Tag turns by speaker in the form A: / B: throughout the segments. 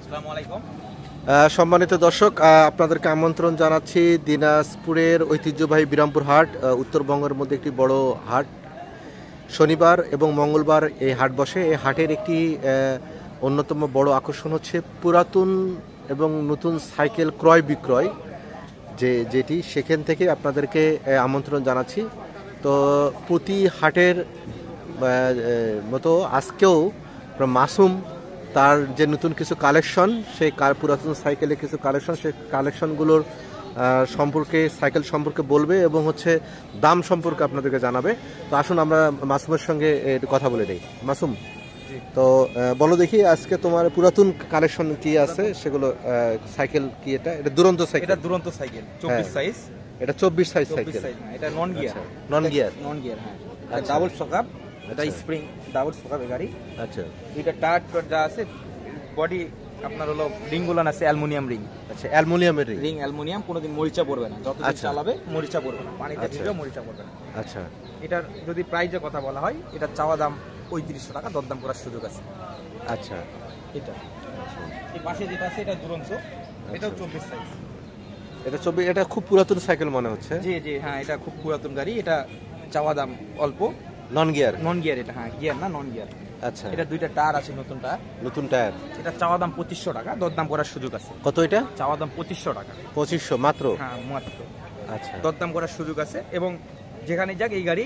A: আসসালামু আলাইকুম।
B: সম্মানিত দর্শক, আপনাদেরকে আমন্ত্রণ জানাচ্ছি দিনাজপুরের ঐতিহ্যবাহী বিরামপুর হাট। উত্তরবঙ্গের মধ্যে একটি বড় হাট। শনিবার এবং মঙ্গলবার এই হাট বসে। এই হাটের একটি অন্যতম বড় আকর্ষণ হচ্ছে পুরাতন এবং নতুন সাইকেল ক্রয় বিক্রয়, যেটি সেখান থেকে আপনাদেরকে আমন্ত্রণ জানাচ্ছি। তো প্রতি হাটের মতো আজকেও মাসুম তার যে নতুন কিছু কালেকশন, সেই পুরাতন সাইকেলের কিছু কালেকশন, সেই কালেকশনগুলোর সম্পর্কে, সাইকেল সম্পর্কে বলবে এবং হচ্ছে দাম সম্পর্কে আপনাদেরকে জানাবে। তো আসুন আমরা মাসুমের সঙ্গে কথা বলে নিই। মাসুম, তো বলো দেখি আজকে তোমার পুরাতন কালেকশন কি আছে সেগুলো। সাইকেল কি? এটা দুরন্ত সাইকেল।
A: এটা দুরন্ত সাইকেল 24 সাইজ।
B: এটা 24 সাইজ সাইকেল।
A: এটা non gear.
B: Non gear.
A: Non gear, হ্যাঁ। এটা ডাবল সকাপ, এটা স্প্রিং ডাবল সকাপ গাড়ি।
B: আচ্ছা,
A: এটা টায়ার যা আছে, বডি আপনার হলো রিংগুলো আছে অ্যালুমিনিয়াম রিং।
B: আচ্ছা, অ্যালুমিনিয়ামের
A: রিং অ্যালুমিনিয়াম, কোনোদিন মরিচা পড়বে না। যতদিন চালাবে মরিচা পড়বে না, পানিতে ভিজলেও মরিচা পড়বে না।
B: আচ্ছা,
A: এটার যদি প্রাইজের কথা বলা হয়, এটা চাওয়া দাম 3500 টাকা, দরদাম করার সুযোগ আছে।
B: আচ্ছা,
A: এটা এই পাশে যেটা আছে এটা দুরন্ত, এটাও 24 সাইজ।
B: এটা 24। এটা খুব পুরাতন সাইকেল মনে হচ্ছে।
A: জি জি, হ্যাঁ, এটা খুব পুরাতন গাড়ি। এটা চাওয়া দাম অল্প।
B: Non gear.
A: নন গিয়ার এটা, হ্যাঁ, গিয়ার না, নন গিয়ার।
B: আচ্ছা,
A: এটা দুইটা টায়ার আছে, নতুন টায়ার।
B: নতুন টায়ার।
A: এটা চাওয়া দাম 2500 টাকা, দরদাম করার সুযোগ আছে।
B: কত এটা?
A: চাওয়া দাম 2500 টাকা।
B: 2500 মাত্র?
A: হ্যাঁ, মাত্র।
B: আচ্ছা,
A: দরদাম করার সুযোগ আছে এবং যেখানে যাক এই গাড়ি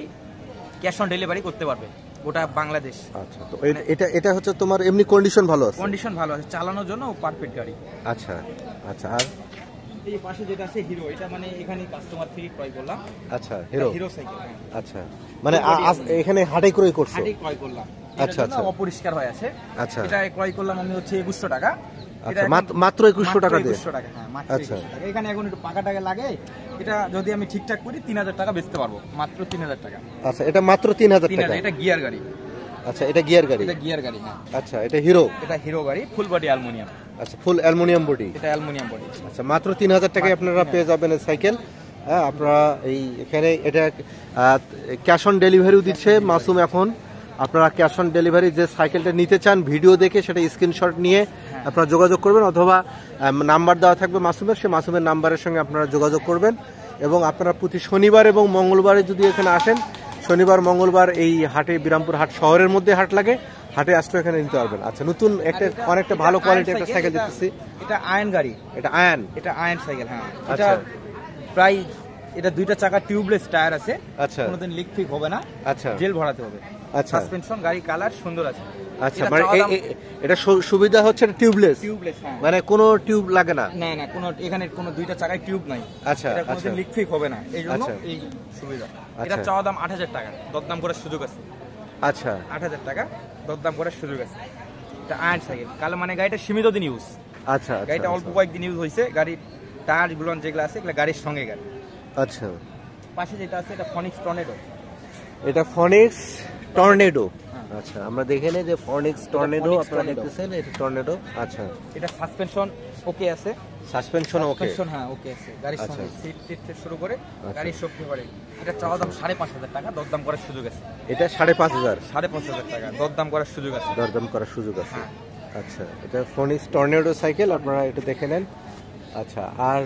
A: ক্যাশ অন ডেলিভারি করতে পারবে, গোটা বাংলাদেশ।
B: আচ্ছা, তো এটা এটা হচ্ছে তোমার এমনি কন্ডিশন ভালো আছে?
A: কন্ডিশন ভালো আছে, চালানোর জন্য পারফেক্ট গাড়ি।
B: আচ্ছা আচ্ছা। আর
A: এই পাশে যেটা আছে হিরো, এটা মানে এখানে কাস্টমার থেকে ক্রয় করলাম।
B: আচ্ছা, হিরো।
A: Hero cycle.
B: আচ্ছা, মানে এখানে হাটে ক্রয় করছো?
A: হাটে ক্রয় করলাম।
B: আচ্ছা আচ্ছা,
A: অপরিষ্কার হয়ে আছে।
B: আচ্ছা,
A: এটা ক্রয় করলাম আমি হচ্ছে 2100 টাকা।
B: আচ্ছা, মাত্র 2100 টাকা দিয়ে?
A: 2100 টাকা, হ্যাঁ, মাত্র 2100 টাকা। এখানে এখন একটু পাকা টাকা লাগে। এটা যদি আমি ঠিকঠাক করি 3000 টাকা বেচতে পারবো, মাত্র 3000 টাকা।
B: আচ্ছা, এটা মাত্র 3000 টাকা?
A: এটা গিয়ার গাড়ি।
B: আচ্ছা, এটা গিয়ার গাড়ি?
A: এটা গিয়ার গাড়ি, হ্যাঁ।
B: আচ্ছা, এটা হিরো?
A: এটা হিরো গাড়ি, ফুল বডি অ্যালুমিনিয়াম।
B: আচ্ছা, ফুল অ্যালুমিনিয়াম বডি।
A: এটা অ্যালুমিনিয়াম বডি।
B: আচ্ছা, মাত্র 3000 টাকায় আপনারা পেয়ে যাবেন এই সাইকেল। হ্যাঁ, আপনারা এই এখানে এটা ক্যাশ অন ডেলিভারিও দিচ্ছে মাসুম এখন। আপনারা ক্যাশ অন ডেলিভারি যে সাইকেলটা নিতে চান, ভিডিও দেখে সেটা স্ক্রিনশট নিয়ে আপনারা যোগাযোগ করবেন, অথবা নাম্বার দেওয়া থাকবে মাসুমের, সে মাসুমের নাম্বারের সঙ্গে আপনারা যোগাযোগ করবেন। এবং আপনারা প্রতি শনিবার এবং মঙ্গলবারে যদি এখানে আসেন, শনিবার মঙ্গলবার এই হাটে, বিরামপুর হাট শহরের মধ্যে হাট লাগে, হাটে আসলে এখানে নিতে পারবেন। আচ্ছা, নতুন অনেকটা ভালো কোয়ালিটির একটা সাইকেল দেখতেছি।
A: এটা আয়ন গাড়ি।
B: এটা আয়ন?
A: এটা আয়ন সাইকেল, হ্যাঁ।
B: আচ্ছা,
A: প্রায় এটা দুইটা চাকা টিউবলেস টায়ার আছে।
B: আচ্ছা,
A: কোনোদিন লিক ফিক হবে না।
B: আচ্ছা,
A: জেল ভরাতে হবে।
B: আচ্ছা,
A: সাসপেনশন, গাড়ি কালার সুন্দর আছে।
B: আচ্ছা, মানে এটা সুবিধা হচ্ছে এটা টিউবলেস?
A: টিউবলেস, হ্যাঁ।
B: মানে কোনো টিউব লাগে না?
A: না না, কোনো এখানে কোনো দুইটা চাকায় টিউব নাই।
B: আচ্ছা,
A: এটা কোনোদিন লিক ফিক হবে না, এই জন্য এই সুবিধা। এটা চাওয়া দাম 8000 টাকা, দরদাম করার সুযোগ আছে।
B: আচ্ছা,
A: 8000 টাকা, দরদাম করার সুযোগ আছে। এটা আয়ন সাইকেল, কালো মানে গাড়িটা সীমিত দিন ইউজ।
B: আচ্ছা,
A: গাড়িটা অল্প কয়েকদিন ইউজ হয়েছে। গাড়ির টায়ার গুলো যেগুলো আছে এগুলো গাড়ির সঙ্গে গাড়ি।
B: আচ্ছা,
A: পাশে যেটা আছে এটা ফনিক্স টর্নেডো।
B: এটা ফনিক্স টর্নেডো। আচ্ছা, আমরা দেখে নেই যে ফনিক্স টর্নেডো আপনারা দেখতেছেন, এটা টর্নেডো। আচ্ছা,
A: এটা সাসপেনশন ওকে আছে।
B: সাসপেনশন ওকে?
A: হ্যাঁ, ওকে আছে গাড়ির সঙ্গে। সিট থেকে শুরু করে গাড়ির শক্তি করে। এটা চাওয়া দাম 5500 টাকা, দরদাম করার সুযোগ আছে।
B: এটা 5500?
A: 5500 টাকা, দরদাম করার সুযোগ আছে।
B: দরদাম করার সুযোগ আছে। আচ্ছা, এটা ফনিক্স টর্নেডো সাইকেল, আপনারা এটা দেখে নেন। আচ্ছা, আর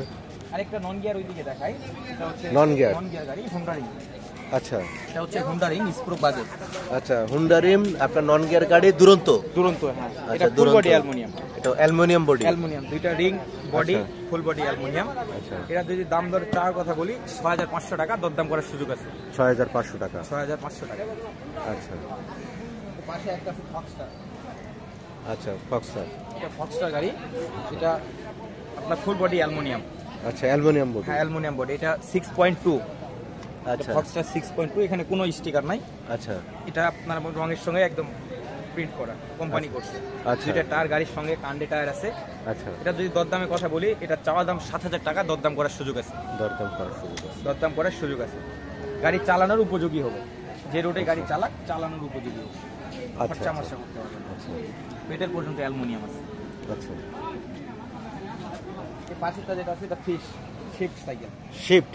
A: আরেকটা নন গিয়ার ওইদিকে দেখাই। এটা হচ্ছে
B: নন গিয়ার
A: গাড়ি, হোন্ডা রিং।
B: আচ্ছা,
A: এটা হচ্ছে হোন্ডা রিং স্প্রো বাজেট।
B: আচ্ছা, হোন্ডা রিম, আপনার নন গিয়ার গাড়ি, দুরন্ত?
A: দুরন্ত, হ্যাঁ।
B: আচ্ছা,
A: এটা ফুল বডি অ্যালুমিনিয়াম।
B: এটা অ্যালুমিনিয়াম বডি?
A: অ্যালুমিনিয়াম, দুইটা ring, body, full body aluminium.
B: আচ্ছা,
A: এটা যদি দাম দর চাওয়ার কথা বলি 6500 টাকা, দরদাম করার সুযোগ আছে।
B: 6500 টাকা?
A: 6500 টাকা।
B: আচ্ছা,
A: পাশে একটা আছে ফক্সটার।
B: আচ্ছা, ফক্সার।
A: এটা ফক্সটার গাড়ি, এটা আপনার ফুল বডি অ্যালুমিনিয়াম।
B: আচ্ছা, অ্যালুমিনিয়াম বডি?
A: হ্যাঁ, অ্যালুমিনিয়াম বডি। এটা 6.2।
B: আচ্ছা,
A: ফক্সটার 6.2, এখানে কোনো স্টিকার নাই।
B: আচ্ছা,
A: এটা আপনার রঙের সঙ্গে একদম প্রিন্ট করা, কোম্পানি করছে।
B: আচ্ছা,
A: এটা টায়ার গাড়ির সঙ্গে কান্ডে টায়ার আছে।
B: আচ্ছা,
A: এটা যদি দরদামের কথা বলি, এটা চাওয়া দাম 7000 টাকা, দরদাম করার সুযোগ আছে।
B: দরদাম করার সুযোগ আছে?
A: দরদাম করার সুযোগ আছে। গাড়ি চালানোর উপযোগী হবে, যে রোডে গাড়ি চালাক চালানোর উপযোগী হবে। খরচা মশা করতে হবে।
B: আচ্ছা,
A: পেটের পর্যন্ত অ্যালুমিনিয়াম আছে।
B: আচ্ছা,
A: এই পাশেরটা যেটা আছে এটা শিফট সাইকেল।
B: শিফট?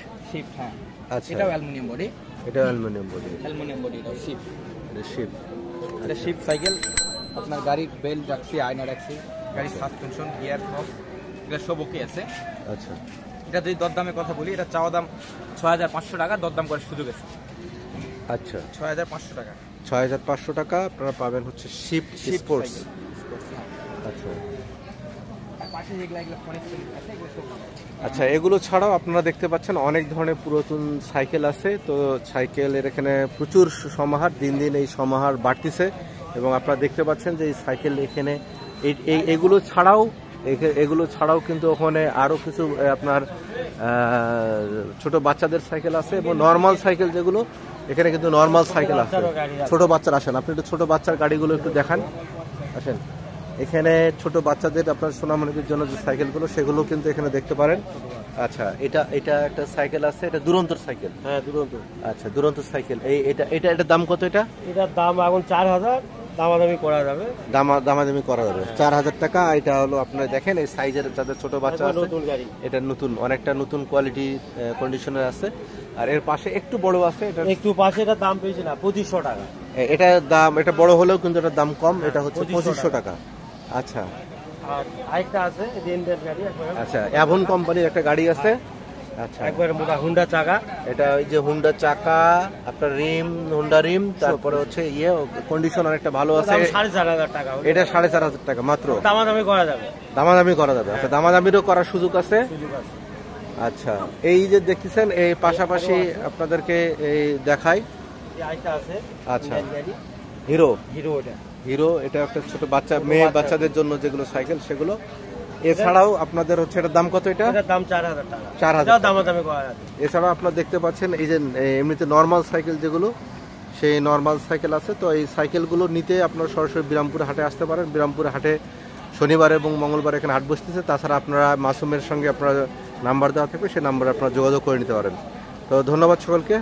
A: হ্যাঁ।
B: আচ্ছা,
A: এটাও অ্যালুমিনিয়াম বডি।
B: এটা অ্যালুমিনিয়াম বডি?
A: অ্যালুমিনিয়াম বডি, এটাও শিফট।
B: এটা শিফট?
A: এটা শিফট সাইকেল। আপনার গাড়ির বেল্ট রাখছি, আয়না রাখছি, গাড়ির সাসপেনশন, গিয়ার বক্স এগুলো সব ওকে আছে।
B: আচ্ছা
A: এটা যদি দরদামের কথা বলি, এটা চাওয়া দাম 6500 টাকা, দরদাম করার সুযোগ আছে।
B: আচ্ছা
A: 6500 টাকা।
B: 6500 টাকা আপনারা পাবেন হচ্ছে শিফট স্পোর্টস। আচ্ছা
A: পাশে যেগুলো এগুলো ফোনের আছে, এগুলো সব
B: আচ্ছা, এগুলো ছাড়াও আপনারা দেখতে পাচ্ছেন অনেক ধরনের পুরাতন সাইকেল আছে। তো সাইকেলের এখানে প্রচুর সমাহার, দিন দিন এই সমাহার বাড়তিছে এবং আপনারা দেখতে পাচ্ছেন যে এই সাইকেল এখানে এগুলো ছাড়াও কিন্তু ওখানে আরও কিছু আপনার ছোট বাচ্চাদের সাইকেল আছে এবং নর্মাল সাইকেল যেগুলো এখানে কিন্তু নর্মাল সাইকেল আছে। ছোট বাচ্চারা আসেন, আপনি একটু ছোট বাচ্চার গাড়িগুলো একটু দেখান, আসেন। এখানে ছোট বাচ্চাদের আপনার সোনামণিদের জন্য যে সাইকেলগুলো সেগুলো কিন্তু এখানে দেখতে পারেন। আচ্ছা, এটা একটা সাইকেল আছে, এটা দুরন্তর সাইকেল।
C: হ্যাঁ দুরন্ত।
B: আচ্ছা, দুরন্ত সাইকেল। এটার দাম কত?
C: এটার দাম এখন 4000, দামাদামি করা যাবে।
B: দামাদামি করা যাবে 4000 টাকা। এটা হলো আপনারা দেখেন এই সাইজের যাদের ছোট বাচ্চা আছে,
C: নতুন গাড়ি,
B: এটা নতুন, অনেকটা নতুন কোয়ালিটি কন্ডিশনের আছে। আর এর পাশে একটু বড় আছে, এটা
C: একটু পাশে এটার দাম পেয়েছি না 2500 টাকা।
B: এটা বড় হলেও কিন্তু এটার দাম কম, এটা হচ্ছে 2500 টাকা। আচ্ছা,
C: আর আরেকটা আছে ইন্ডিয়ান গাড়ি,
B: আচ্ছা অ্যাভন কোম্পানির একটা গাড়ি আছে। আচ্ছা,
C: একবারে মোটা হুন্ডা চাকা।
B: এটা ওই যে হুন্ডা চাকা, আপনার হুন্ডা রিম, তারপরে হচ্ছে কন্ডিশন অনেকটা ভালো আছে।
C: 4500 টাকা।
B: এটা 4500 টাকা মাত্র।
C: দামাদামি করা যাবে।
B: দামাদামি করা যাবে। আচ্ছা, দামাদামিরও করার সুযোগ আছে। আচ্ছা, এই যে দেখতেছেন এই পাশাপাশি আপনাদেরকে এই দেখাই,
C: আরেকটা আছে।
B: আচ্ছা,
C: হিরো।
B: হিরো, এটা একটা ছোট মেয়ে বাচ্চাদের জন্য যেগুলো সাইকেল সেগুলো। এছাড়াও আপনাদের হচ্ছে এটার দাম কত? এটার
C: দাম 4000 টাকা।
B: 4000
C: দামাদামি করা যাবে।
B: এছাড়াও আপনারা দেখতে পাচ্ছেন এই যে এমনিতে নর্মাল সাইকেল যেগুলো, সেই নর্মাল সাইকেল আছে। তো এই সাইকেলগুলো নিতে আপনারা সরাসরি বিরামপুর হাটে আসতে পারেন। বিরামপুর হাটে শনিবার এবং মঙ্গলবার এখানে হাট বসতেছে। তাছাড়া আপনারা মাসুমের সঙ্গে আপনারা নাম্বার দেওয়া থাকবে, সেই নাম্বারে আপনারা যোগাযোগ করে নিতে পারেন। তো ধন্যবাদ সকলকে।